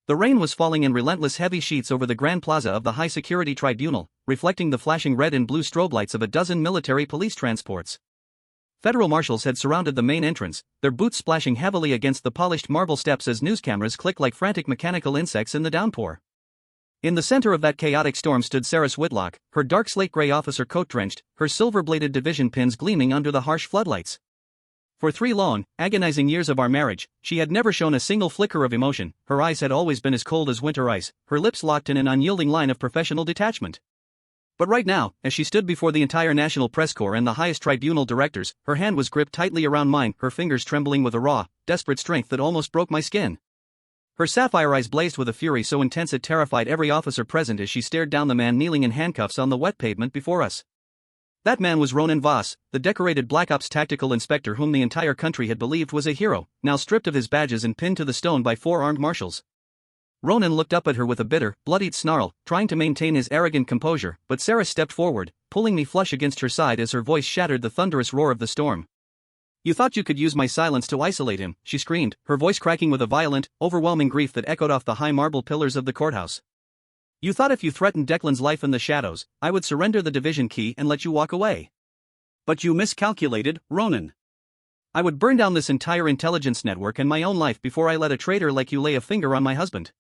The rain was falling in relentless heavy sheets over the Grand Plaza of the High Security Tribunal, reflecting the flashing red and blue strobe lights of a dozen military police transports. Federal marshals had surrounded the main entrance, their boots splashing heavily against the polished marble steps as news cameras clicked like frantic mechanical insects in the downpour. In the center of that chaotic storm stood Seris Whitlock, her dark slate-gray officer coat drenched, her silver-bladed division pins gleaming under the harsh floodlights. For 3 long, agonizing years of our marriage, she had never shown a single flicker of emotion, her eyes had always been as cold as winter ice, her lips locked in an unyielding line of professional detachment. But right now, as she stood before the entire National Press Corps and the highest tribunal directors, her hand was gripped tightly around mine, her fingers trembling with a raw, desperate strength that almost broke my skin. Her sapphire eyes blazed with a fury so intense it terrified every officer present as she stared down the man kneeling in handcuffs on the wet pavement before us. That man was Ronan Voss, the decorated Black Ops tactical inspector whom the entire country had believed was a hero, now stripped of his badges and pinned to the stone by 4 armed marshals. Ronan looked up at her with a bitter, bloodied snarl, trying to maintain his arrogant composure, but Seris stepped forward, pulling me flush against her side as her voice shattered the thunderous roar of the storm. "You thought you could use my silence to isolate him," she screamed, her voice cracking with a violent, overwhelming grief that echoed off the high marble pillars of the courthouse. "You thought if you threatened Declan's life in the shadows, I would surrender the division key and let you walk away. But you miscalculated, Ronan. I would burn down this entire intelligence network and my own life before I let a traitor like you lay a finger on my husband."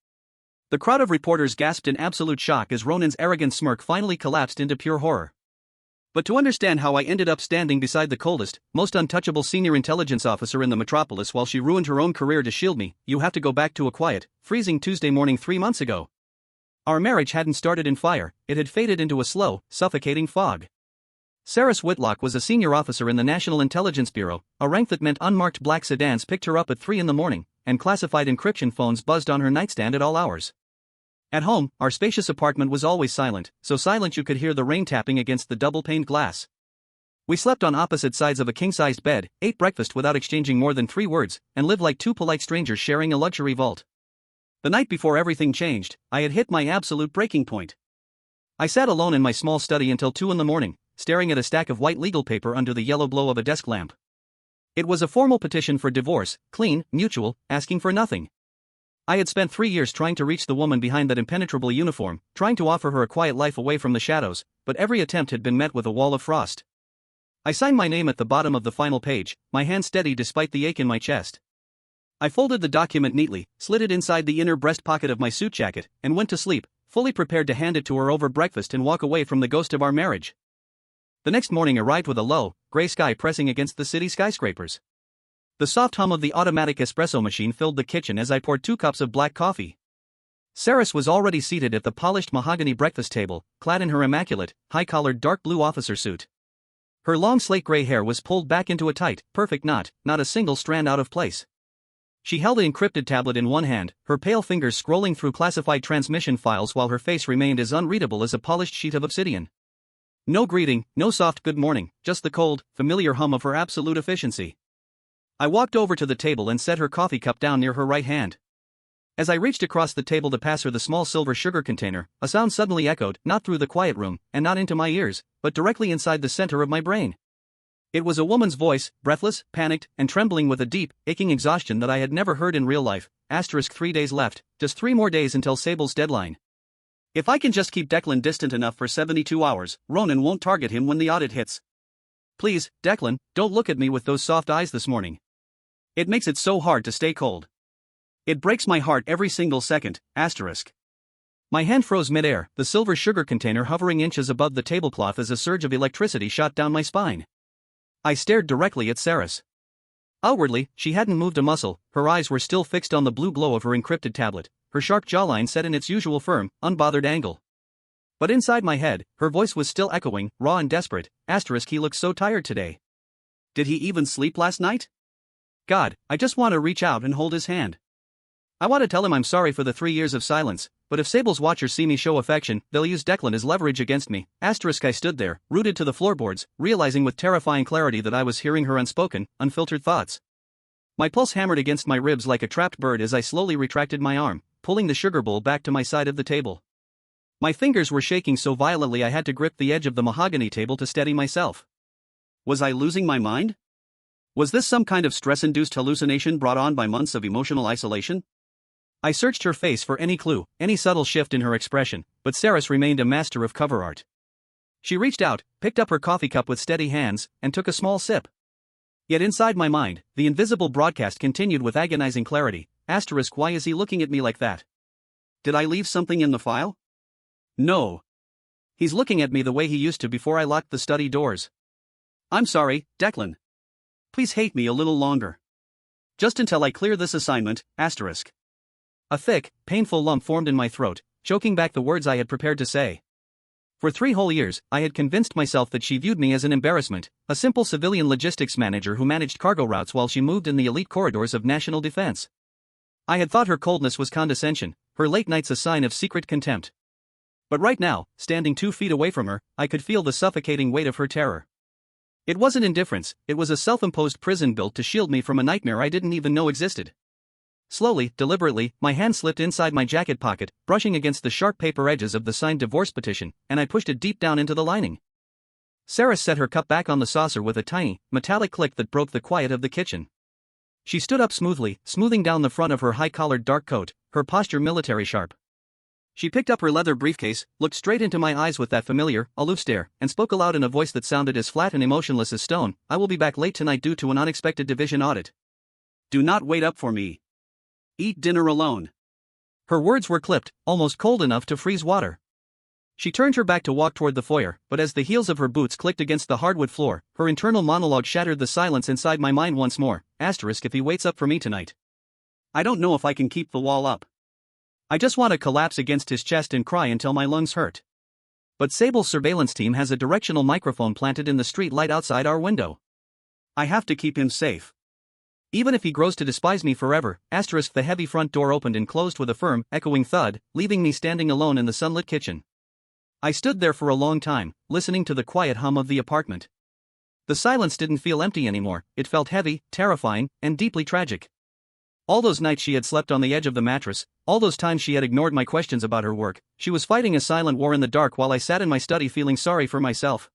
The crowd of reporters gasped in absolute shock as Ronan's arrogant smirk finally collapsed into pure horror. But to understand how I ended up standing beside the coldest, most untouchable senior intelligence officer in the metropolis while she ruined her own career to shield me, you have to go back to a quiet, freezing Tuesday morning 3 months ago. Our marriage hadn't started in fire, it had faded into a slow, suffocating fog. Seris Whitlock was a senior officer in the National Intelligence Bureau, a rank that meant unmarked black sedans picked her up at 3 in the morning, and classified encryption phones buzzed on her nightstand at all hours. At home, our spacious apartment was always silent, so silent you could hear the rain tapping against the double-paned glass. We slept on opposite sides of a king-sized bed, ate breakfast without exchanging more than 3 words, and lived like 2 polite strangers sharing a luxury vault. The night before everything changed, I had hit my absolute breaking point. I sat alone in my small study until 2 in the morning, staring at a stack of white legal paper under the yellow glow of a desk lamp. It was a formal petition for divorce, clean, mutual, asking for nothing. I had spent 3 years trying to reach the woman behind that impenetrable uniform, trying to offer her a quiet life away from the shadows, but every attempt had been met with a wall of frost. I signed my name at the bottom of the final page, my hand steady despite the ache in my chest. I folded the document neatly, slid it inside the inner breast pocket of my suit jacket, and went to sleep, fully prepared to hand it to her over breakfast and walk away from the ghost of our marriage. The next morning arrived with a low, gray sky pressing against the city skyscrapers. The soft hum of the automatic espresso machine filled the kitchen as I poured 2 cups of black coffee. Seris was already seated at the polished mahogany breakfast table, clad in her immaculate, high-collared dark blue officer suit. Her long slate-gray hair was pulled back into a tight, perfect knot, not a single strand out of place. She held an encrypted tablet in one hand, her pale fingers scrolling through classified transmission files while her face remained as unreadable as a polished sheet of obsidian. No greeting, no soft good morning, just the cold, familiar hum of her absolute efficiency. I walked over to the table and set her coffee cup down near her right hand. As I reached across the table to pass her the small silver sugar container, a sound suddenly echoed, not through the quiet room, and not into my ears, but directly inside the center of my brain. It was a woman's voice, breathless, panicked, and trembling with a deep, aching exhaustion that I had never heard in real life. *3 days left, just 3 more days until Sable's deadline. If I can just keep Declan distant enough for 72 hours, Ronan won't target him when the audit hits. Please, Declan, don't look at me with those soft eyes this morning. It makes it so hard to stay cold. It breaks my heart every single second. My hand froze midair, the silver sugar container hovering inches above the tablecloth as a surge of electricity shot down my spine. I stared directly at Seris. Outwardly, she hadn't moved a muscle, her eyes were still fixed on the blue glow of her encrypted tablet, her sharp jawline set in its usual firm, unbothered angle. But inside my head, her voice was still echoing, raw and desperate. He looked so tired today. Did he even sleep last night? God, I just want to reach out and hold his hand. I want to tell him I'm sorry for the 3 years of silence, but if Sable's watchers see me show affection, they'll use Declan as leverage against me. I stood there, rooted to the floorboards, realizing with terrifying clarity that I was hearing her unspoken, unfiltered thoughts. My pulse hammered against my ribs like a trapped bird as I slowly retracted my arm, pulling the sugar bowl back to my side of the table. My fingers were shaking so violently I had to grip the edge of the mahogany table to steady myself. Was I losing my mind? Was this some kind of stress-induced hallucination brought on by months of emotional isolation? I searched her face for any clue, any subtle shift in her expression, but Seris remained a master of cover art. She reached out, picked up her coffee cup with steady hands, and took a small sip. Yet inside my mind, the invisible broadcast continued with agonizing clarity. Why is he looking at me like that? Did I leave something in the file? No. He's looking at me the way he used to before I locked the study doors. I'm sorry, Declan. Please hate me a little longer. Just until I clear this assignment, A thick, painful lump formed in my throat, choking back the words I had prepared to say. For 3 whole years, I had convinced myself that she viewed me as an embarrassment, a simple civilian logistics manager who managed cargo routes while she moved in the elite corridors of national defense. I had thought her coldness was condescension, her late nights a sign of secret contempt. But right now, standing 2 feet away from her, I could feel the suffocating weight of her terror. It wasn't indifference, it was a self-imposed prison built to shield me from a nightmare I didn't even know existed. Slowly, deliberately, my hand slipped inside my jacket pocket, brushing against the sharp paper edges of the signed divorce petition, and I pushed it deep down into the lining. Seris set her cup back on the saucer with a tiny, metallic click that broke the quiet of the kitchen. She stood up smoothly, smoothing down the front of her high-collared dark coat, her posture military sharp. She picked up her leather briefcase, looked straight into my eyes with that familiar, aloof stare, and spoke aloud in a voice that sounded as flat and emotionless as stone. I will be back late tonight due to an unexpected division audit. Do not wait up for me. Eat dinner alone. Her words were clipped, almost cold enough to freeze water. She turned her back to walk toward the foyer, but as the heels of her boots clicked against the hardwood floor, her internal monologue shattered the silence inside my mind once more. If he waits up for me tonight. I don't know if I can keep the wall up. I just want to collapse against his chest and cry until my lungs hurt. But Sable's surveillance team has a directional microphone planted in the street light outside our window. I have to keep him safe. Even if he grows to despise me forever. The heavy front door opened and closed with a firm, echoing thud, leaving me standing alone in the sunlit kitchen. I stood there for a long time, listening to the quiet hum of the apartment. The silence didn't feel empty anymore, it felt heavy, terrifying, and deeply tragic. All those nights she had slept on the edge of the mattress, all those times she had ignored my questions about her work, she was fighting a silent war in the dark while I sat in my study feeling sorry for myself.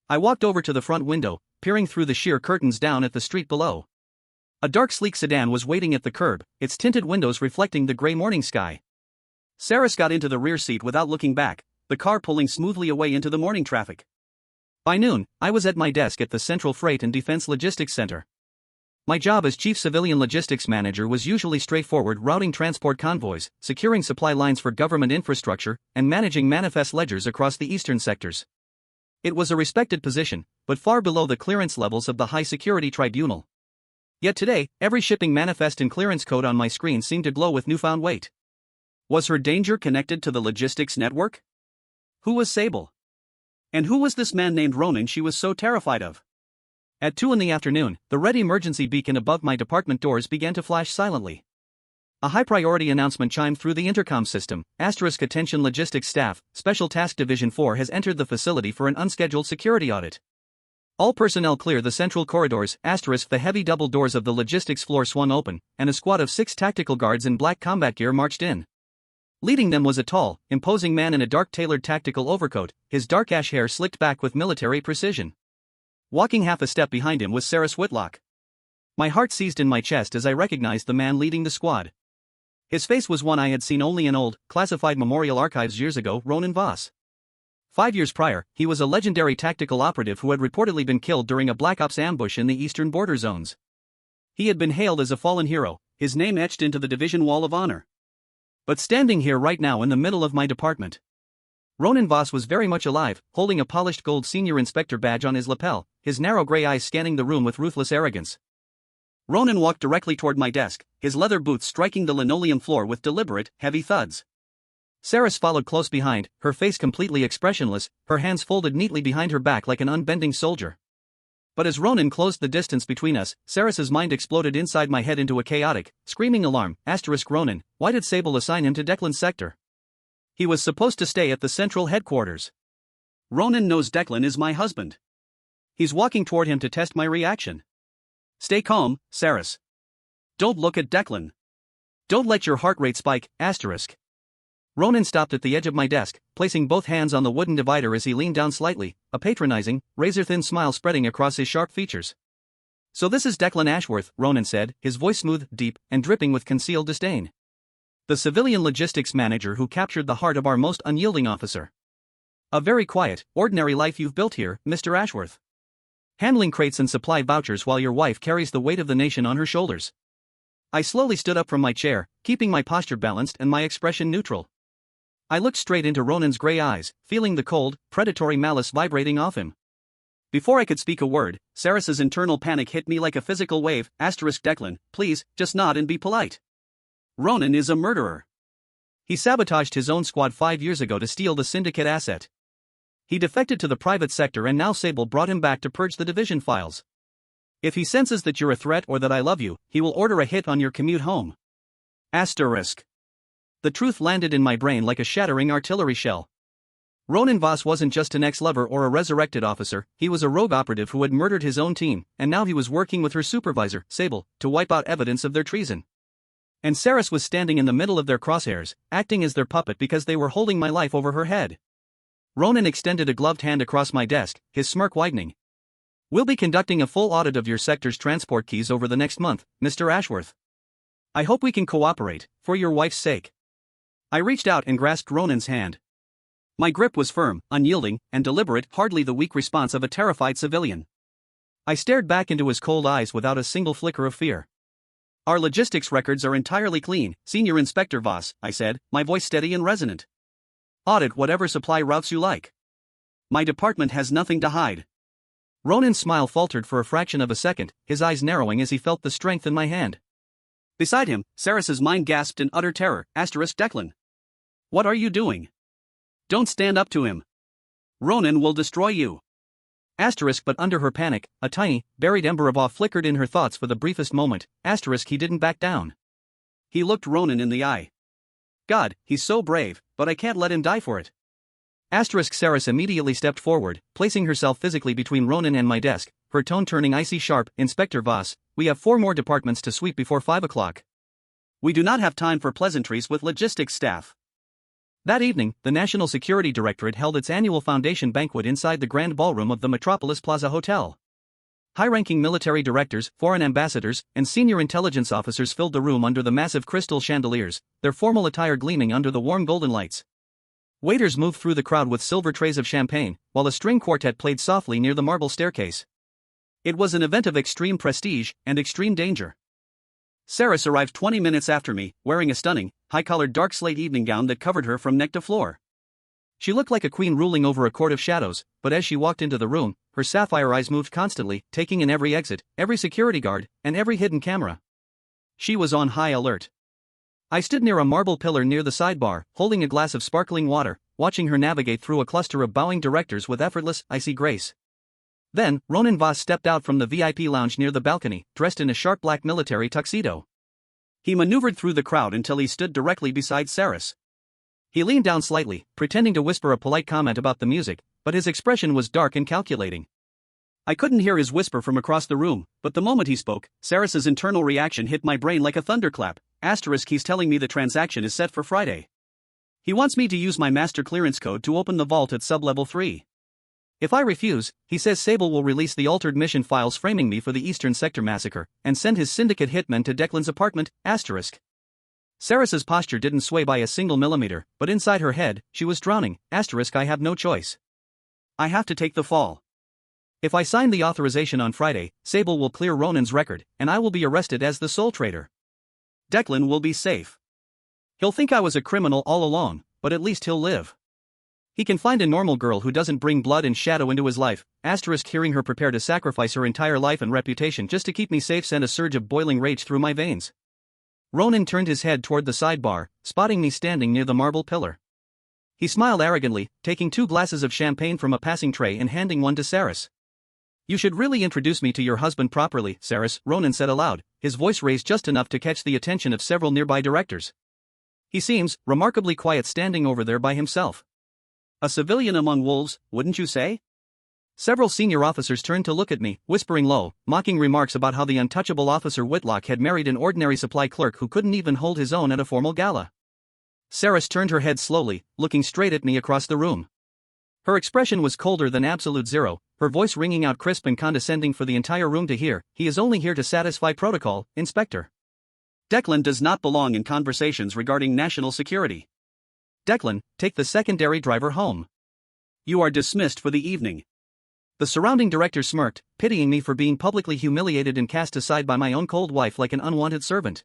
I walked over to the front window, peering through the sheer curtains down at the street below. A dark sleek sedan was waiting at the curb, its tinted windows reflecting the gray morning sky. Seris got into the rear seat without looking back, the car pulling smoothly away into the morning traffic. By noon, I was at my desk at the Central Freight and Defense Logistics Center. My job as Chief Civilian Logistics Manager was usually straightforward: routing transport convoys, securing supply lines for government infrastructure, and managing manifest ledgers across the eastern sectors. It was a respected position, but far below the clearance levels of the High Security Tribunal. Yet today, every shipping manifest and clearance code on my screen seemed to glow with newfound weight. Was her danger connected to the logistics network? Who was Sable? And who was this man named Ronan she was so terrified of? At 2 in the afternoon, the red emergency beacon above my department doors began to flash silently. A high-priority announcement chimed through the intercom system. Attention logistics staff, Special Task Division 4 has entered the facility for an unscheduled security audit. All personnel clear the central corridors. The heavy double doors of the logistics floor swung open, and a squad of 6 tactical guards in black combat gear marched in. Leading them was a tall, imposing man in a dark tailored tactical overcoat, his dark ash hair slicked back with military precision. Walking half a step behind him was Seris Whitlock. My heart seized in my chest as I recognized the man leading the squad. His face was one I had seen only in old, classified memorial archives years ago: Ronan Voss. 5 years prior, he was a legendary tactical operative who had reportedly been killed during a Black Ops ambush in the eastern border zones. He had been hailed as a fallen hero, his name etched into the division wall of honor. But standing here right now in the middle of my department, Ronan Voss was very much alive, holding a polished gold senior inspector badge on his lapel, his narrow gray eyes scanning the room with ruthless arrogance. Ronan walked directly toward my desk, his leather boots striking the linoleum floor with deliberate, heavy thuds. Seris followed close behind, her face completely expressionless, her hands folded neatly behind her back like an unbending soldier. But as Ronan closed the distance between us, Seris's mind exploded inside my head into a chaotic, screaming alarm. Ronan, why did Sable assign him to Declan's sector? He was supposed to stay at the central headquarters. Ronan knows Declan is my husband. He's walking toward him to test my reaction. Stay calm, Seris. Don't look at Declan. Don't let your heart rate spike. Ronan stopped at the edge of my desk, placing both hands on the wooden divider as he leaned down slightly, a patronizing, razor-thin smile spreading across his sharp features. So this is Declan Ashworth, Ronan said, his voice smooth, deep, and dripping with concealed disdain. The civilian logistics manager who captured the heart of our most unyielding officer. A very quiet, ordinary life you've built here, Mr. Ashworth. Handling crates and supply vouchers while your wife carries the weight of the nation on her shoulders. I slowly stood up from my chair, keeping my posture balanced and my expression neutral. I looked straight into Ronan's gray eyes, feeling the cold, predatory malice vibrating off him. Before I could speak a word, Seris's internal panic hit me like a physical wave. Declan, please, just nod and be polite. Ronan is a murderer. He sabotaged his own squad 5 years ago to steal the syndicate asset. He defected to the private sector and now Sable brought him back to purge the division files. If he senses that you're a threat or that I love you, he will order a hit on your commute home. Asterisk. The truth landed in my brain like a shattering artillery shell. Ronan Voss wasn't just an ex-lover or a resurrected officer, he was a rogue operative who had murdered his own team, and now he was working with her supervisor, Sable, to wipe out evidence of their treason. And Seris was standing in the middle of their crosshairs, acting as their puppet because they were holding my life over her head. Ronan extended a gloved hand across my desk, his smirk widening. We'll be conducting a full audit of your sector's transport keys over the next month, Mr. Ashworth. I hope we can cooperate, for your wife's sake. I reached out and grasped Ronan's hand. My grip was firm, unyielding, and deliberate, hardly the weak response of a terrified civilian. I stared back into his cold eyes without a single flicker of fear. Our logistics records are entirely clean, Senior Inspector Voss, I said, my voice steady and resonant. Audit whatever supply routes you like. My department has nothing to hide. Ronan's smile faltered for a fraction of a second, his eyes narrowing as he felt the strength in my hand. Beside him, Seris's mind gasped in utter terror. Declan. What are you doing? Don't stand up to him. Ronan will destroy you. But under her panic, a tiny, buried ember of awe flickered in her thoughts for the briefest moment. He didn't back down. He looked Ronan in the eye. God, he's so brave, but I can't let him die for it. Seris immediately stepped forward, placing herself physically between Ronan and my desk, her tone turning icy sharp. Inspector Voss, we have 4 more departments to sweep before 5 o'clock. We do not have time for pleasantries with logistics staff. That evening, the National Security Directorate held its annual foundation banquet inside the grand ballroom of the Metropolis Plaza Hotel. High-ranking military directors, foreign ambassadors, and senior intelligence officers filled the room under the massive crystal chandeliers, their formal attire gleaming under the warm golden lights. Waiters moved through the crowd with silver trays of champagne, while a string quartet played softly near the marble staircase. It was an event of extreme prestige and extreme danger. Seris arrived 20 minutes after me, wearing a stunning, high-collared dark slate evening gown that covered her from neck to floor. She looked like a queen ruling over a court of shadows, but as she walked into the room, her sapphire eyes moved constantly, taking in every exit, every security guard, and every hidden camera. She was on high alert. I stood near a marble pillar near the sidebar, holding a glass of sparkling water, watching her navigate through a cluster of bowing directors with effortless, icy grace. Then, Ronan Voss stepped out from the VIP lounge near the balcony, dressed in a sharp black military tuxedo. He maneuvered through the crowd until he stood directly beside Seris. He leaned down slightly, pretending to whisper a polite comment about the music, but his expression was dark and calculating. I couldn't hear his whisper from across the room, but the moment he spoke, Seris's internal reaction hit my brain like a thunderclap. He's telling me the transaction is set for Friday. He wants me to use my master clearance code to open the vault at sub-level 3. If I refuse, he says Sable will release the altered mission files framing me for the Eastern Sector massacre, and send his syndicate hitmen to Declan's apartment. Seris's posture didn't sway by a single millimeter, but inside her head, she was drowning. I have no choice. I have to take the fall. If I sign the authorization on Friday, Sable will clear Ronan's record, and I will be arrested as the sole traitor. Declan will be safe. He'll think I was a criminal all along, but at least he'll live. He can find a normal girl who doesn't bring blood and shadow into his life. Hearing her prepare to sacrifice her entire life and reputation just to keep me safe sent a surge of boiling rage through my veins. Ronan turned his head toward the sidebar, spotting me standing near the marble pillar. He smiled arrogantly, taking 2 glasses of champagne from a passing tray and handing one to Seris. You should really introduce me to your husband properly, Seris, Ronan said aloud, his voice raised just enough to catch the attention of several nearby directors. He seems remarkably quiet standing over there by himself. A civilian among wolves, wouldn't you say? Several senior officers turned to look at me, whispering low, mocking remarks about how the untouchable Officer Whitlock had married an ordinary supply clerk who couldn't even hold his own at a formal gala. Seris turned her head slowly, looking straight at me across the room. Her expression was colder than absolute zero, her voice ringing out crisp and condescending for the entire room to hear. He is only here to satisfy protocol, Inspector. Declan does not belong in conversations regarding national security. Declan, take the secondary driver home. You are dismissed for the evening. The surrounding director smirked, pitying me for being publicly humiliated and cast aside by my own cold wife like an unwanted servant.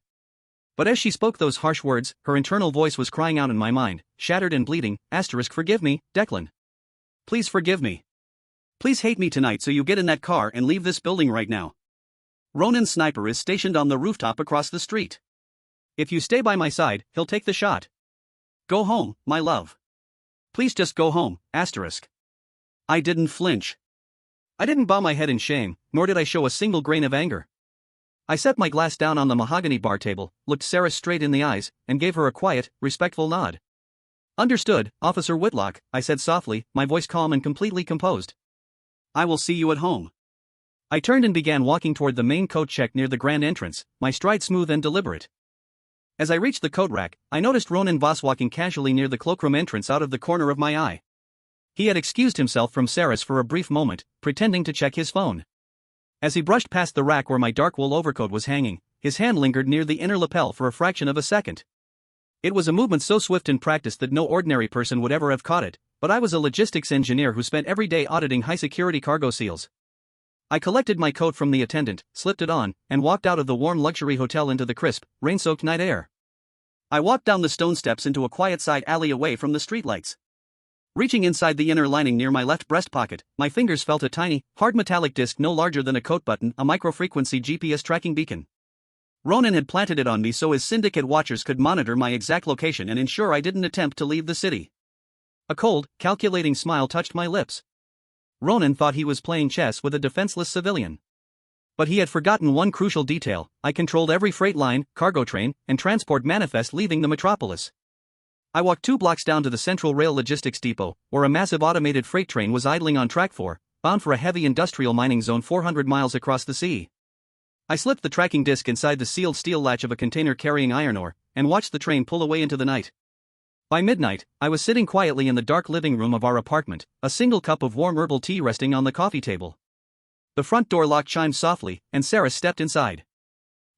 But as she spoke those harsh words, her internal voice was crying out in my mind, shattered and bleeding, forgive me, Declan. Please forgive me. Please hate me tonight so you get in that car and leave this building right now. Ronan's sniper is stationed on the rooftop across the street. If you stay by my side, he'll take the shot. Go home, my love. Please just go home, I didn't flinch. I didn't bow my head in shame, nor did I show a single grain of anger. I set my glass down on the mahogany bar table, looked Seris straight in the eyes, and gave her a quiet, respectful nod. Understood, Officer Whitlock, I said softly, my voice calm and completely composed. I will see you at home. I turned and began walking toward the main coat check near the grand entrance, my stride smooth and deliberate. As I reached the coat rack, I noticed Ronan Voss walking casually near the cloakroom entrance out of the corner of my eye. He had excused himself from Seris for a brief moment, pretending to check his phone. As he brushed past the rack where my dark wool overcoat was hanging, his hand lingered near the inner lapel for a fraction of a second. It was a movement so swift and practiced that no ordinary person would ever have caught it, but I was a logistics engineer who spent every day auditing high-security cargo seals. I collected my coat from the attendant, slipped it on, and walked out of the warm luxury hotel into the crisp, rain-soaked night air. I walked down the stone steps into a quiet side alley away from the streetlights. Reaching inside the inner lining near my left breast pocket, my fingers felt a tiny, hard metallic disc no larger than a coat button, a microfrequency GPS tracking beacon. Ronan had planted it on me so his syndicate watchers could monitor my exact location and ensure I didn't attempt to leave the city. A cold, calculating smile touched my lips. Ronan thought he was playing chess with a defenseless civilian. But he had forgotten one crucial detail: I controlled every freight line, cargo train, and transport manifest leaving the metropolis. I walked 2 blocks down to the Central Rail Logistics Depot, where a massive automated freight train was idling on track 4, bound for a heavy industrial mining zone 400 miles across the sea. I slipped the tracking disc inside the sealed steel latch of a container carrying iron ore, and watched the train pull away into the night. By midnight, I was sitting quietly in the dark living room of our apartment, a single cup of warm herbal tea resting on the coffee table. The front door lock chimed softly, and Seris stepped inside.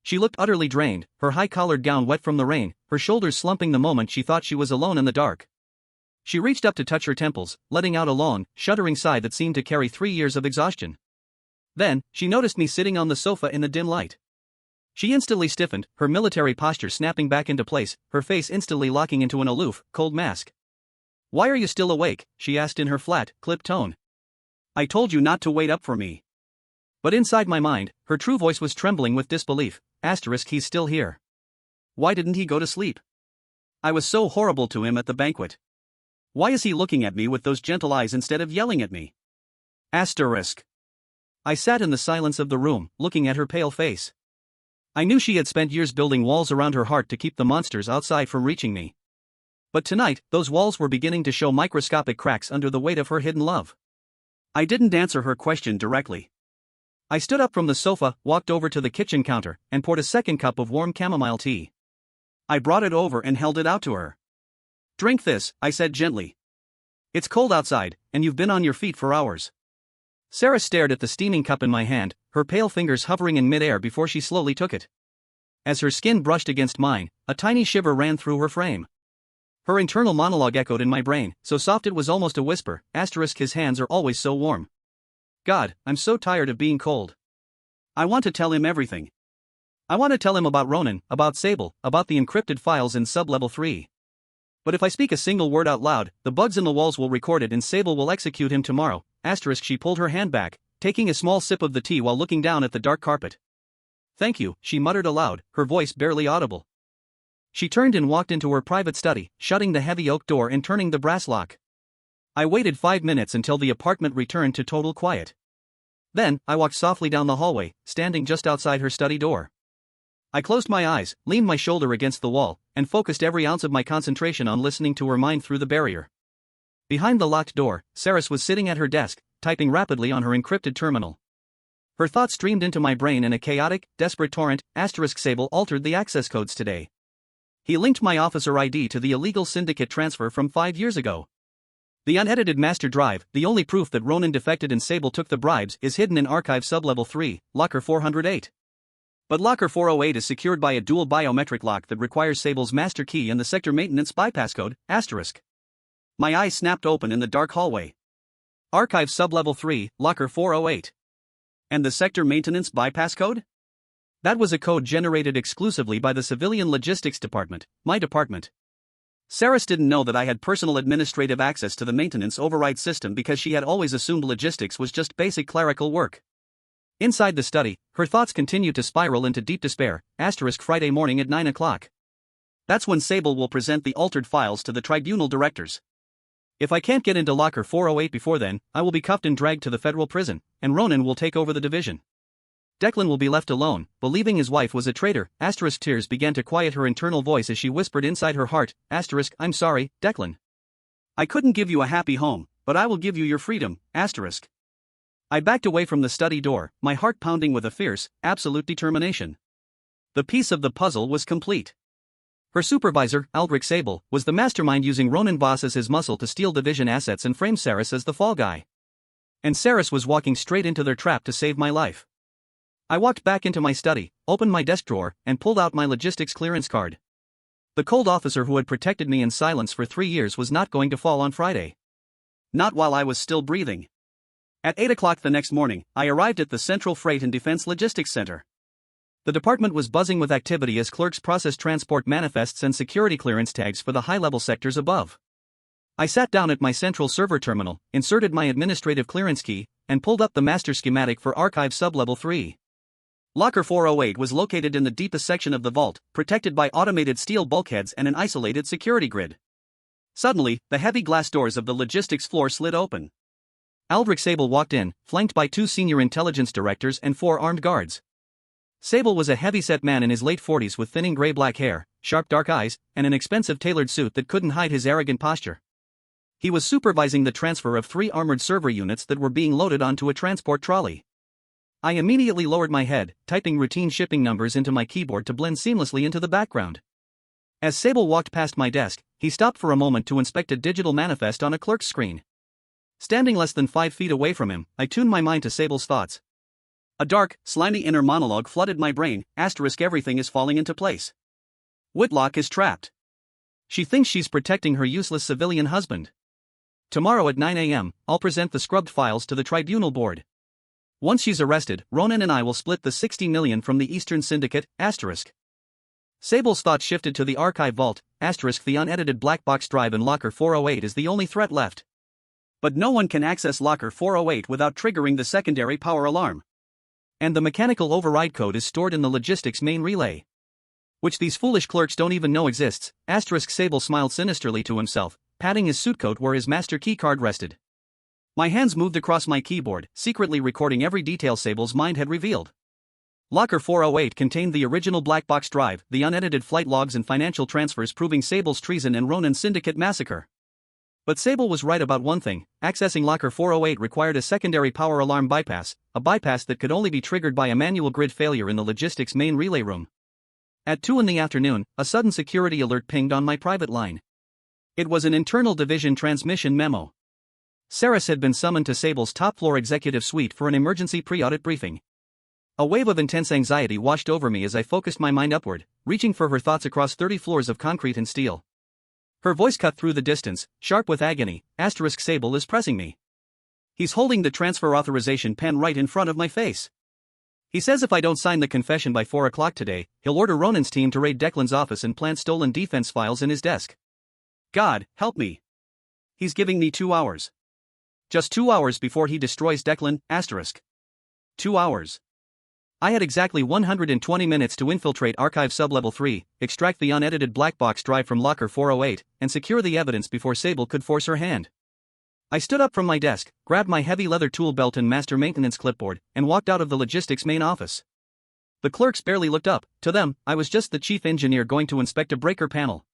She looked utterly drained, her high-collared gown wet from the rain, her shoulders slumping the moment she thought she was alone in the dark. She reached up to touch her temples, letting out a long, shuddering sigh that seemed to carry 3 years of exhaustion. Then, she noticed me sitting on the sofa in the dim light. She instantly stiffened, her military posture snapping back into place, her face instantly locking into an aloof, cold mask. "Why are you still awake?" she asked in her flat, clipped tone. "I told you not to wait up for me." But inside my mind, her true voice was trembling with disbelief. He's still here. Why didn't he go to sleep? I was so horrible to him at the banquet. Why is he looking at me with those gentle eyes instead of yelling at me? I sat in the silence of the room, looking at her pale face. I knew she had spent years building walls around her heart to keep the monsters outside from reaching me. But tonight, those walls were beginning to show microscopic cracks under the weight of her hidden love. I didn't answer her question directly. I stood up from the sofa, walked over to the kitchen counter, and poured a second cup of warm chamomile tea. I brought it over and held it out to her. "Drink this," I said gently. "It's cold outside, and you've been on your feet for hours." Seris stared at the steaming cup in my hand, her pale fingers hovering in midair before she slowly took it. As her skin brushed against mine, a tiny shiver ran through her frame. Her internal monologue echoed in my brain, so soft it was almost a whisper. His hands are always so warm. God, I'm so tired of being cold. I want to tell him everything. I want to tell him about Ronan, about Sable, about the encrypted files in Sub-Level 3. But if I speak a single word out loud, the bugs in the walls will record it and Sable will execute him tomorrow. She pulled her hand back, taking a small sip of the tea while looking down at the dark carpet. "Thank you," she muttered aloud, her voice barely audible. She turned and walked into her private study, shutting the heavy oak door and turning the brass lock. I waited 5 minutes until the apartment returned to total quiet. Then, I walked softly down the hallway, standing just outside her study door. I closed my eyes, leaned my shoulder against the wall, and focused every ounce of my concentration on listening to her mind through the barrier. Behind the locked door, Seris was sitting at her desk, typing rapidly on her encrypted terminal. Her thoughts streamed into my brain in a chaotic, desperate torrent. Sable altered the access codes today. He linked my officer ID to the illegal syndicate transfer from 5 years ago. The unedited master drive, the only proof that Ronan defected and Sable took the bribes, is hidden in Archive Sub-Level 3, Locker 408. But Locker 408 is secured by a dual biometric lock that requires Sable's master key and the sector maintenance bypass code, *. My eyes snapped open in the dark hallway. Archive Sublevel 3, Locker 408. And the sector maintenance bypass code? That was a code generated exclusively by the Civilian Logistics Department, my department. Seris didn't know that I had personal administrative access to the maintenance override system because she had always assumed logistics was just basic clerical work. Inside the study, her thoughts continued to spiral into deep despair. Friday morning at 9 o'clock. That's when Sable will present the altered files to the tribunal directors. If I can't get into Locker 408 before then, I will be cuffed and dragged to the federal prison, and Ronan will take over the division. Declan will be left alone, believing his wife was a traitor. Tears began to quiet her internal voice as she whispered inside her heart, I'm sorry, Declan. I couldn't give you a happy home, but I will give you your freedom, I backed away from the study door, my heart pounding with a fierce, absolute determination. The piece of the puzzle was complete. Her supervisor, Aldrich Sable, was the mastermind using Ronan Voss as his muscle to steal division assets and frame Seris as the fall guy. And Seris was walking straight into their trap to save my life. I walked back into my study, opened my desk drawer, and pulled out my logistics clearance card. The cold officer who had protected me in silence for 3 years was not going to fall on Friday. Not while I was still breathing. At 8 o'clock the next morning, I arrived at the Central Freight and Defense Logistics Center. The department was buzzing with activity as clerks processed transport manifests and security clearance tags for the high-level sectors above. I sat down at my central server terminal, inserted my administrative clearance key, and pulled up the master schematic for Archive Sublevel 3. Locker 408 was located in the deepest section of the vault, protected by automated steel bulkheads and an isolated security grid. Suddenly, the heavy glass doors of the logistics floor slid open. Aldrich Sable walked in, flanked by 2 senior intelligence directors and 4 armed guards. Sable was a heavy-set man in his late 40s with thinning gray-black hair, sharp dark eyes, and an expensive tailored suit that couldn't hide his arrogant posture. He was supervising the transfer of 3 armored server units that were being loaded onto a transport trolley. I immediately lowered my head, typing routine shipping numbers into my keyboard to blend seamlessly into the background. As Sable walked past my desk, he stopped for a moment to inspect a digital manifest on a clerk's screen. Standing less than 5 feet away from him, I tuned my mind to Sable's thoughts. A dark, slimy inner monologue flooded my brain, everything is falling into place. Whitlock is trapped. She thinks she's protecting her useless civilian husband. Tomorrow at 9 a.m., I'll present the scrubbed files to the tribunal board. Once she's arrested, Ronan and I will split the $60 million from the Eastern Syndicate, Sable's thoughts shifted to the archive vault, the unedited black box drive in Locker 408 is the only threat left. But no one can access Locker 408 without triggering the secondary power alarm. And the mechanical override code is stored in the logistics main relay. Which these foolish clerks don't even know exists. Sable smiled sinisterly to himself, patting his suitcoat where his master key card rested. My hands moved across my keyboard, secretly recording every detail Sable's mind had revealed. Locker 408 contained the original black box drive, the unedited flight logs and financial transfers proving Sable's treason and Ronan's syndicate massacre. But Sable was right about one thing: accessing Locker 408 required a secondary power alarm bypass, a bypass that could only be triggered by a manual grid failure in the logistics main relay room. At 2 in the afternoon, a sudden security alert pinged on my private line. It was an internal division transmission memo. Seris had been summoned to Sable's top-floor executive suite for an emergency pre-audit briefing. A wave of intense anxiety washed over me as I focused my mind upward, reaching for her thoughts across 30 floors of concrete and steel. Her voice cut through the distance, sharp with agony. Sable is pressing me. He's holding the transfer authorization pen right in front of my face. He says if I don't sign the confession by 4 o'clock today, he'll order Ronan's team to raid Declan's office and plant stolen defense files in his desk. God, help me. He's giving me 2 hours. Just 2 hours before he destroys Declan, 2 hours. I had exactly 120 minutes to infiltrate Archive Sublevel 3, extract the unedited black box drive from Locker 408, and secure the evidence before Sable could force her hand. I stood up from my desk, grabbed my heavy leather tool belt and master maintenance clipboard, and walked out of the logistics main office. The clerks barely looked up. To them, I was just the chief engineer going to inspect a breaker panel.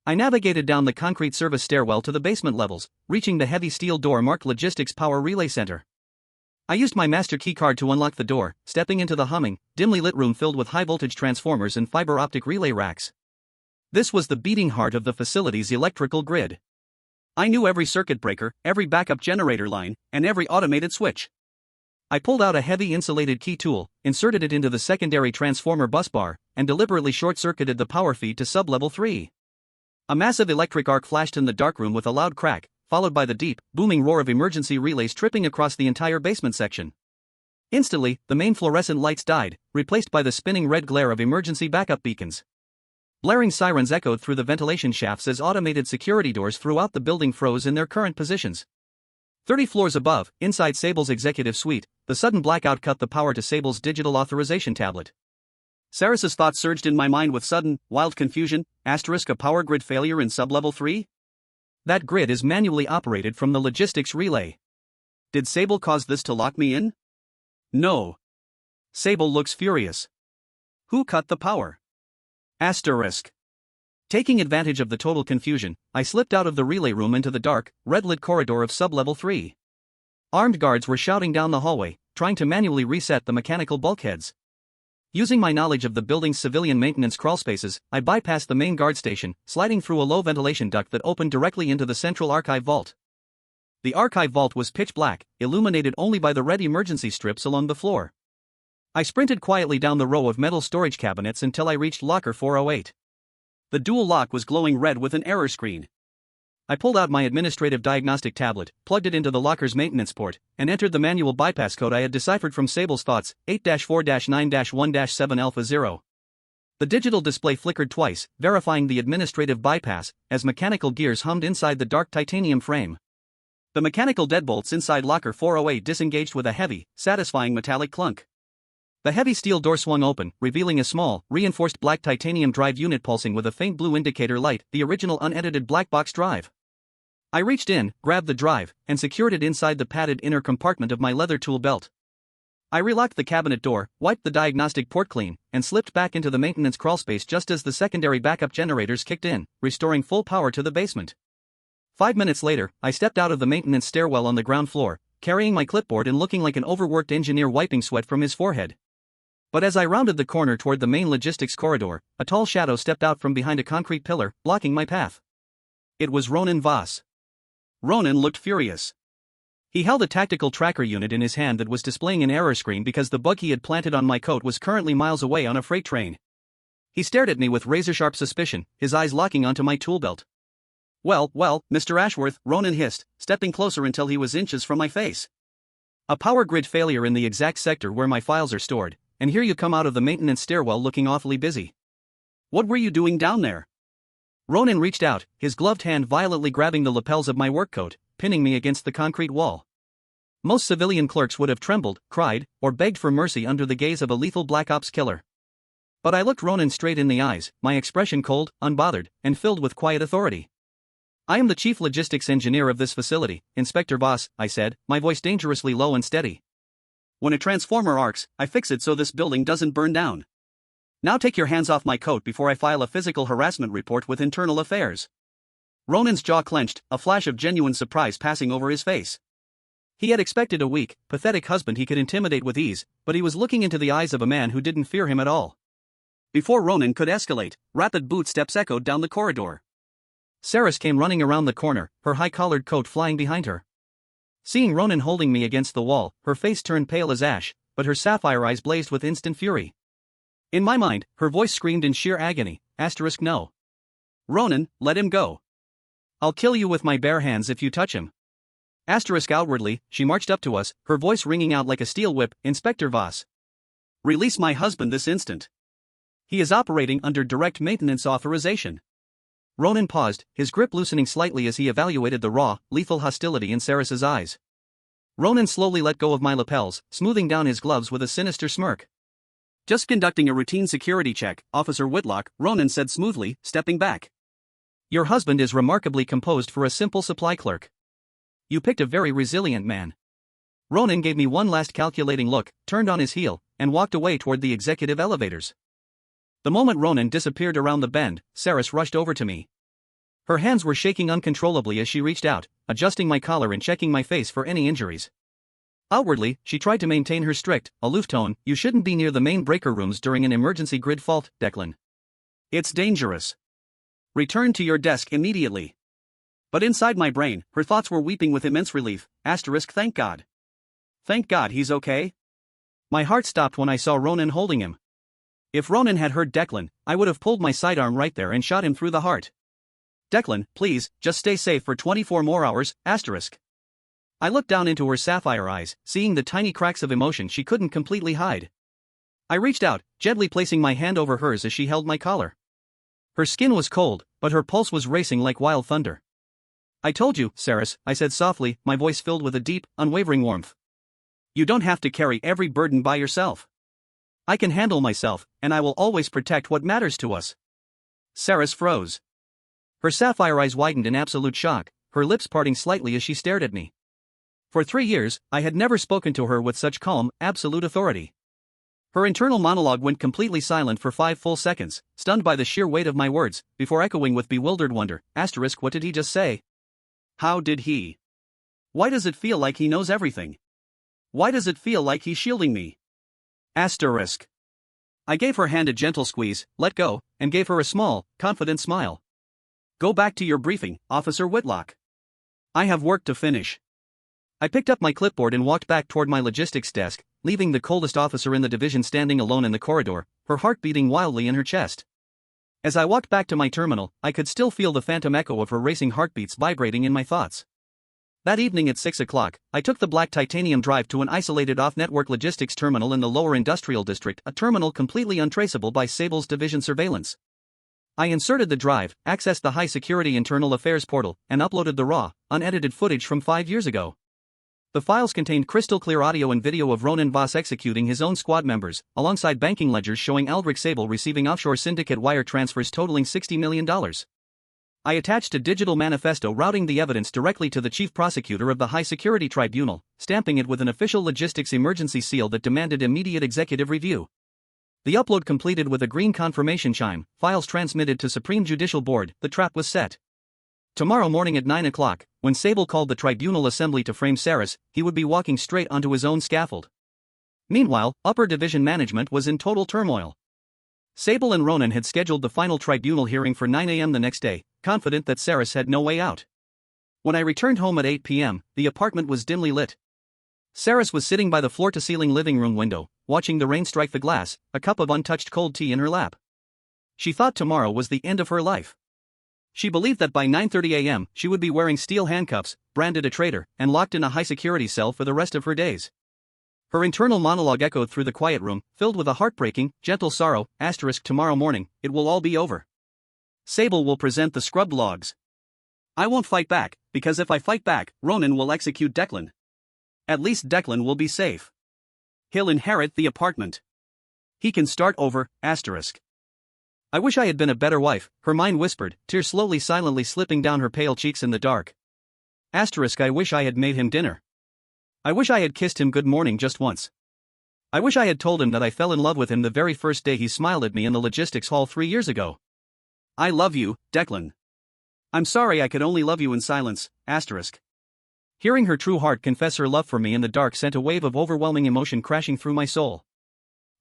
I navigated down the concrete service stairwell to the basement levels, reaching the heavy steel door marked Logistics Power Relay Center. I used my master key card to unlock the door, stepping into the humming, dimly lit room filled with high-voltage transformers and fiber optic relay racks. This was the beating heart of the facility's electrical grid. I knew every circuit breaker, every backup generator line, and every automated switch. I pulled out a heavy insulated key tool, inserted it into the secondary transformer bus bar, and deliberately short-circuited the power feed to sub-level 3. A massive electric arc flashed in the darkroom with a loud crack, followed by the deep, booming roar of emergency relays tripping across the entire basement section. Instantly, the main fluorescent lights died, replaced by the spinning red glare of emergency backup beacons. Blaring sirens echoed through the ventilation shafts as automated security doors throughout the building froze in their current positions. 30 floors above, inside Sable's executive suite, the sudden blackout cut the power to Sable's digital authorization tablet. Seris's thoughts surged in my mind with sudden, wild confusion. A power grid failure in sub-level 3? That grid is manually operated from the logistics relay. Did Sable cause this to lock me in? No. Sable looks furious. Who cut the power? Taking advantage of the total confusion, I slipped out of the relay room into the dark, red-lit corridor of sub-level 3. Armed guards were shouting down the hallway, trying to manually reset the mechanical bulkheads. Using my knowledge of the building's civilian maintenance crawlspaces, I bypassed the main guard station, sliding through a low ventilation duct that opened directly into the central archive vault. The archive vault was pitch black, illuminated only by the red emergency strips along the floor. I sprinted quietly down the row of metal storage cabinets until I reached locker 408. The dual lock was glowing red with an error screen. I pulled out my administrative diagnostic tablet, plugged it into the locker's maintenance port, and entered the manual bypass code I had deciphered from Sable's thoughts, 8-4-9-1-7 Alpha 0. The digital display flickered twice, verifying the administrative bypass, as mechanical gears hummed inside the dark titanium frame. The mechanical deadbolts inside locker 408 disengaged with a heavy, satisfying metallic clunk. The heavy steel door swung open, revealing a small, reinforced black titanium drive unit pulsing with a faint blue indicator light, the original unedited black box drive. I reached in, grabbed the drive, and secured it inside the padded inner compartment of my leather tool belt. I relocked the cabinet door, wiped the diagnostic port clean, and slipped back into the maintenance crawlspace just as the secondary backup generators kicked in, restoring full power to the basement. 5 minutes later, I stepped out of the maintenance stairwell on the ground floor, carrying my clipboard and looking like an overworked engineer wiping sweat from his forehead. But as I rounded the corner toward the main logistics corridor, a tall shadow stepped out from behind a concrete pillar, blocking my path. It was Ronan Voss. Ronan looked furious. He held a tactical tracker unit in his hand that was displaying an error screen because the bug he had planted on my coat was currently miles away on a freight train. He stared at me with razor-sharp suspicion, his eyes locking onto my tool belt. Well, Mr. Ashworth, Ronan hissed, stepping closer until he was inches from my face. A power grid failure in the exact sector where my files are stored. And here you come out of the maintenance stairwell looking awfully busy. What were you doing down there? Ronan reached out, his gloved hand violently grabbing the lapels of my work coat, pinning me against the concrete wall. Most civilian clerks would have trembled, cried, or begged for mercy under the gaze of a lethal Black Ops killer. But I looked Ronan straight in the eyes, my expression cold, unbothered, and filled with quiet authority. I am the chief logistics engineer of this facility, Inspector Voss, I said, my voice dangerously low and steady. When a transformer arcs, I fix it so this building doesn't burn down. Now take your hands off my coat before I file a physical harassment report with Internal Affairs. Ronan's jaw clenched, a flash of genuine surprise passing over his face. He had expected a weak, pathetic husband he could intimidate with ease, but he was looking into the eyes of a man who didn't fear him at all. Before Ronan could escalate, rapid boot steps echoed down the corridor. Seris came running around the corner, her high-collared coat flying behind her. Seeing Ronan holding me against the wall, her face turned pale as ash, but her sapphire eyes blazed with instant fury. In my mind, her voice screamed in sheer agony, no. Ronan, let him go. I'll kill you with my bare hands if you touch him. Outwardly, she marched up to us, her voice ringing out like a steel whip, Inspector Voss. Release my husband this instant. He is operating under direct maintenance authorization. Ronan paused, his grip loosening slightly as he evaluated the raw, lethal hostility in Seris's eyes. Ronan slowly let go of my lapels, smoothing down his gloves with a sinister smirk. Just conducting a routine security check, Officer Whitlock, Ronan said smoothly, stepping back. Your husband is remarkably composed for a simple supply clerk. You picked a very resilient man. Ronan gave me one last calculating look, turned on his heel, and walked away toward the executive elevators. The moment Ronan disappeared around the bend, Seris rushed over to me. Her hands were shaking uncontrollably as she reached out, adjusting my collar and checking my face for any injuries. Outwardly, she tried to maintain her strict, aloof tone. You shouldn't be near the main breaker rooms during an emergency grid fault, Declan. It's dangerous. Return to your desk immediately. But inside my brain, her thoughts were weeping with immense relief, thank God. Thank God he's okay. My heart stopped when I saw Ronan holding him. If Ronan had heard Declan, I would have pulled my sidearm right there and shot him through the heart. Declan, please, just stay safe for 24 more hours, asterisk. I looked down into her sapphire eyes, seeing the tiny cracks of emotion she couldn't completely hide. I reached out, gently placing my hand over hers as she held my collar. Her skin was cold, but her pulse was racing like wild thunder. I told you, Seris, I said softly, my voice filled with a deep, unwavering warmth. You don't have to carry every burden by yourself. I can handle myself, and I will always protect what matters to us. Seris froze. Her sapphire eyes widened in absolute shock, her lips parting slightly as she stared at me. For 3 years, I had never spoken to her with such calm, absolute authority. Her internal monologue went completely silent for 5 full seconds, stunned by the sheer weight of my words, before echoing with bewildered wonder, asterisk, what did he just say? How did he? Why does it feel like he knows everything? Why does it feel like he's shielding me? Asterisk. I gave her hand a gentle squeeze, let go, and gave her a small, confident smile. Go back to your briefing, Officer Whitlock. I have work to finish. I picked up my clipboard and walked back toward my logistics desk, leaving the coldest officer in the division standing alone in the corridor, her heart beating wildly in her chest. As I walked back to my terminal, I could still feel the phantom echo of her racing heartbeats vibrating in my thoughts. That evening at 6 o'clock, I took the black titanium drive to an isolated off-network logistics terminal in the lower industrial district, a terminal completely untraceable by Sable's division surveillance. I inserted the drive, accessed the High Security Internal Affairs portal, and uploaded the raw, unedited footage from 5 years ago. The files contained crystal-clear audio and video of Ronan Voss executing his own squad members, alongside banking ledgers showing Aldrich Sable receiving offshore syndicate wire transfers totaling $60 million. I attached a digital manifesto routing the evidence directly to the chief prosecutor of the High Security Tribunal, stamping it with an official logistics emergency seal that demanded immediate executive review. The upload completed with a green confirmation chime, files transmitted to Supreme Judicial Board, the trap was set. Tomorrow morning at 9 o'clock, when Sable called the tribunal assembly to frame Seris, he would be walking straight onto his own scaffold. Meanwhile, upper division management was in total turmoil. Sable and Ronan had scheduled the final tribunal hearing for 9 a.m. the next day, confident that Seris had no way out. When I returned home at 8 p.m., the apartment was dimly lit. Seris was sitting by the floor-to-ceiling living room window, watching the rain strike the glass, a cup of untouched cold tea in her lap. She thought tomorrow was the end of her life. She believed that by 9:30 a.m., she would be wearing steel handcuffs, branded a traitor, and locked in a high-security cell for the rest of her days. Her internal monologue echoed through the quiet room, filled with a heartbreaking, gentle sorrow, asterisk, tomorrow morning, it will all be over. Sable will present the scrubbed logs. I won't fight back, because if I fight back, Ronan will execute Declan. At least Declan will be safe. He'll inherit the apartment. He can start over, asterisk. I wish I had been a better wife, her mind whispered, tears slowly silently slipping down her pale cheeks in the dark. Asterisk, I wish I had made him dinner. I wish I had kissed him good morning just once. I wish I had told him that I fell in love with him the very first day he smiled at me in the logistics hall 3 years ago. I love you, Declan. I'm sorry I could only love you in silence, asterisk. Hearing her true heart confess her love for me in the dark sent a wave of overwhelming emotion crashing through my soul.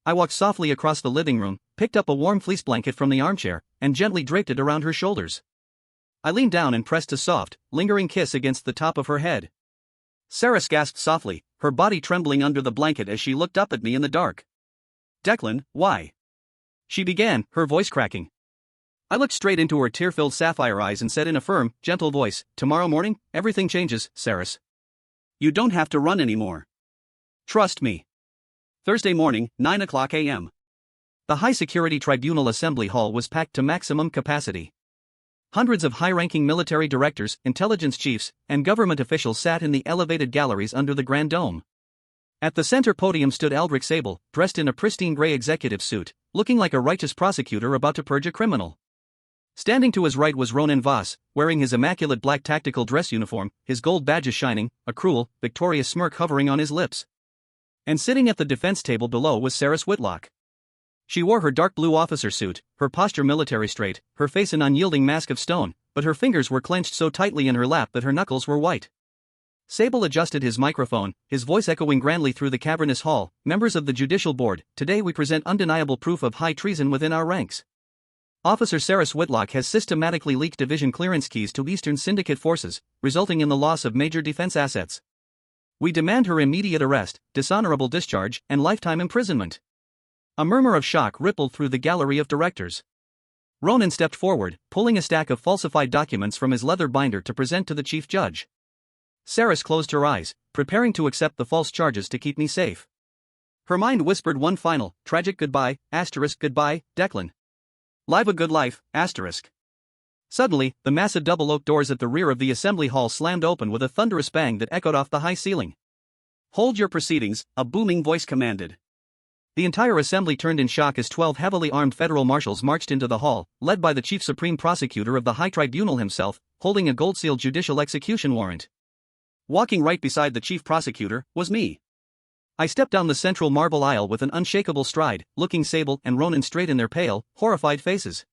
I walked softly across the living room, picked up a warm fleece blanket from the armchair, and gently draped it around her shoulders. I leaned down and pressed a soft, lingering kiss against the top of her head. Seris gasped softly, her body trembling under the blanket as she looked up at me in the dark. Declan, why? She began, her voice cracking. I looked straight into her tear-filled sapphire eyes and said in a firm, gentle voice, tomorrow morning, everything changes, Seris. You don't have to run anymore. Trust me. Thursday morning, 9 o'clock a.m. The High Security Tribunal Assembly Hall was packed to maximum capacity. Hundreds of high-ranking military directors, intelligence chiefs, and government officials sat in the elevated galleries under the Grand Dome. At the center podium stood Aldrich Sable, dressed in a pristine gray executive suit, looking like a righteous prosecutor about to purge a criminal. Standing to his right was Ronan Voss, wearing his immaculate black tactical dress uniform, his gold badges shining, a cruel, victorious smirk hovering on his lips. And sitting at the defense table below was Seris Whitlock. She wore her dark blue officer suit, her posture military straight, her face an unyielding mask of stone, but her fingers were clenched so tightly in her lap that her knuckles were white. Sable adjusted his microphone, his voice echoing grandly through the cavernous hall, members of the Judicial Board, today we present undeniable proof of high treason within our ranks. Officer Seris Whitlock has systematically leaked division clearance keys to Eastern Syndicate forces, resulting in the loss of major defense assets. We demand her immediate arrest, dishonorable discharge, and lifetime imprisonment." A murmur of shock rippled through the gallery of directors. Ronan stepped forward, pulling a stack of falsified documents from his leather binder to present to the chief judge. Seris closed her eyes, preparing to accept the false charges to keep me safe. Her mind whispered one final, tragic goodbye, goodbye, Declan. Live a good life, Suddenly, the massive double oak doors at the rear of the assembly hall slammed open with a thunderous bang that echoed off the high ceiling. "Hold your proceedings," a booming voice commanded. The entire assembly turned in shock as 12 heavily armed federal marshals marched into the hall, led by the chief supreme prosecutor of the High Tribunal himself, holding a gold-sealed judicial execution warrant. Walking right beside the chief prosecutor was me. I stepped down the central marble aisle with an unshakable stride, looking Sable and Ronan straight in their pale, horrified faces.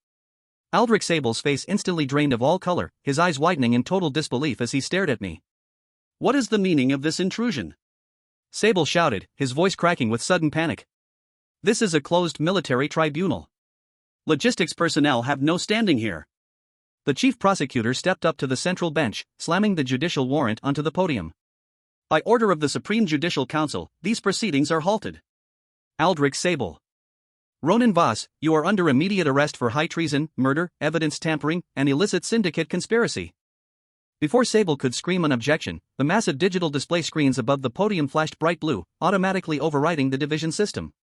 Aldrich Sable's face instantly drained of all color, his eyes widening in total disbelief as he stared at me. "What is the meaning of this intrusion?" Sable shouted, his voice cracking with sudden panic. "This is a closed military tribunal. Logistics personnel have no standing here." The chief prosecutor stepped up to the central bench, slamming the judicial warrant onto the podium. "By order of the Supreme Judicial Council, these proceedings are halted." Aldrich Sable. Ronan Voss, you are under immediate arrest for high treason, murder, evidence tampering, and illicit syndicate conspiracy. Before Sable could scream an objection, the massive digital display screens above the podium flashed bright blue, automatically overriding the division system.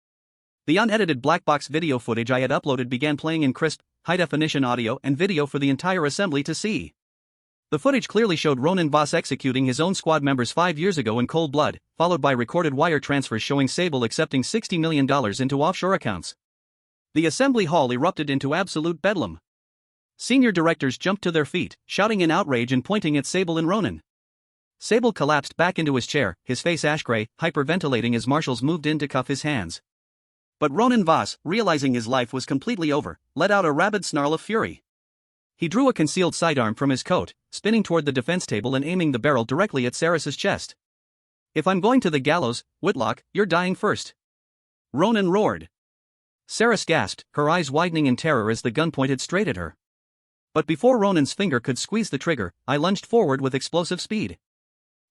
The unedited black box video footage I had uploaded began playing in crisp, high-definition audio and video for the entire assembly to see. The footage clearly showed Ronan Voss executing his own squad members 5 years ago in cold blood, followed by recorded wire transfers showing Sable accepting $60 million into offshore accounts. The assembly hall erupted into absolute bedlam. Senior directors jumped to their feet, shouting in outrage and pointing at Sable and Ronan. Sable collapsed back into his chair, his face ash-gray, hyperventilating as marshals moved in to cuff his hands. But Ronan Voss, realizing his life was completely over, let out a rabid snarl of fury. He drew a concealed sidearm from his coat, spinning toward the defense table and aiming the barrel directly at Seris's chest. "If I'm going to the gallows, Whitlock, you're dying first," Ronan roared. Seris gasped, her eyes widening in terror as the gun pointed straight at her. But before Ronan's finger could squeeze the trigger, I lunged forward with explosive speed.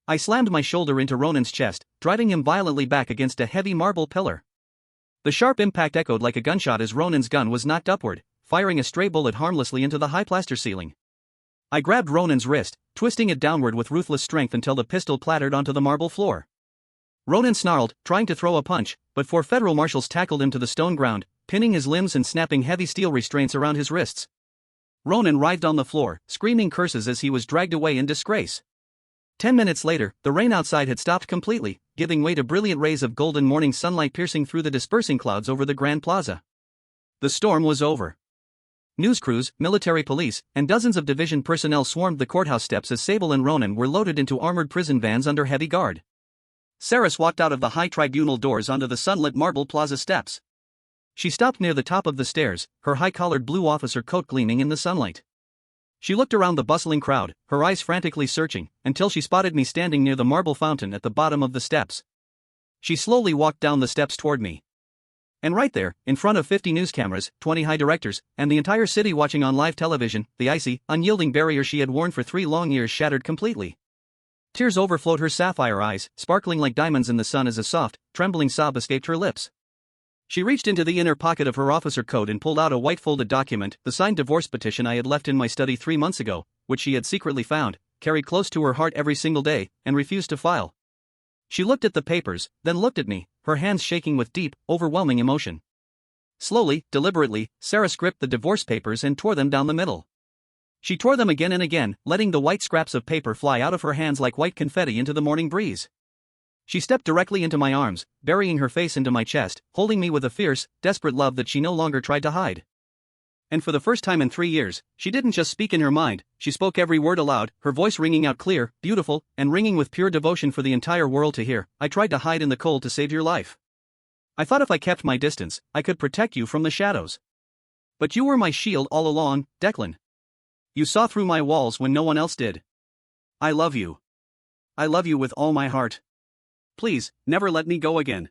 I slammed my shoulder into Ronan's chest, driving him violently back against a heavy marble pillar. The sharp impact echoed like a gunshot as Ronan's gun was knocked upward, firing a stray bullet harmlessly into the high plaster ceiling. I grabbed Ronan's wrist, twisting it downward with ruthless strength until the pistol clattered onto the marble floor. Ronan snarled, trying to throw a punch, but 4 federal marshals tackled him to the stone ground, pinning his limbs and snapping heavy steel restraints around his wrists. Ronan writhed on the floor, screaming curses as he was dragged away in disgrace. 10 minutes later, the rain outside had stopped completely, giving way to brilliant rays of golden morning sunlight piercing through the dispersing clouds over the Grand Plaza. The storm was over. News crews, military police, and dozens of division personnel swarmed the courthouse steps as Sable and Ronan were loaded into armored prison vans under heavy guard. Seris walked out of the high tribunal doors onto the sunlit marble plaza steps. She stopped near the top of the stairs, her high-collared blue officer coat gleaming in the sunlight. She looked around the bustling crowd, her eyes frantically searching, until she spotted me standing near the marble fountain at the bottom of the steps. She slowly walked down the steps toward me. And right there, in front of 50 news cameras, 20 high directors, and the entire city watching on live television, the icy, unyielding barrier she had worn for 3 long years shattered completely. Tears overflowed her sapphire eyes, sparkling like diamonds in the sun as a soft, trembling sob escaped her lips. She reached into the inner pocket of her officer coat and pulled out a white folded document, the signed divorce petition I had left in my study 3 months ago, which she had secretly found, carried close to her heart every single day, and refused to file. She looked at the papers, then looked at me, her hands shaking with deep, overwhelming emotion. Slowly, deliberately, Seris gripped the divorce papers and tore them down the middle. She tore them again and again, letting the white scraps of paper fly out of her hands like white confetti into the morning breeze. She stepped directly into my arms, burying her face into my chest, holding me with a fierce, desperate love that she no longer tried to hide. And for the first time in 3 years, she didn't just speak in her mind, she spoke every word aloud, her voice ringing out clear, beautiful, and ringing with pure devotion for the entire world to hear. "I tried to hide in the cold to save your life. I thought if I kept my distance, I could protect you from the shadows. But you were my shield all along, Declan. You saw through my walls when no one else did. I love you. I love you with all my heart. Please, never let me go again."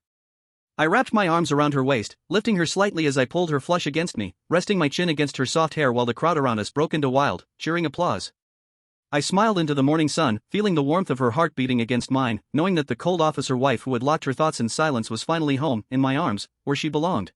I wrapped my arms around her waist, lifting her slightly as I pulled her flush against me, resting my chin against her soft hair while the crowd around us broke into wild, cheering applause. I smiled into the morning sun, feeling the warmth of her heart beating against mine, knowing that the cold officer wife who had locked her thoughts in silence was finally home, in my arms, where she belonged.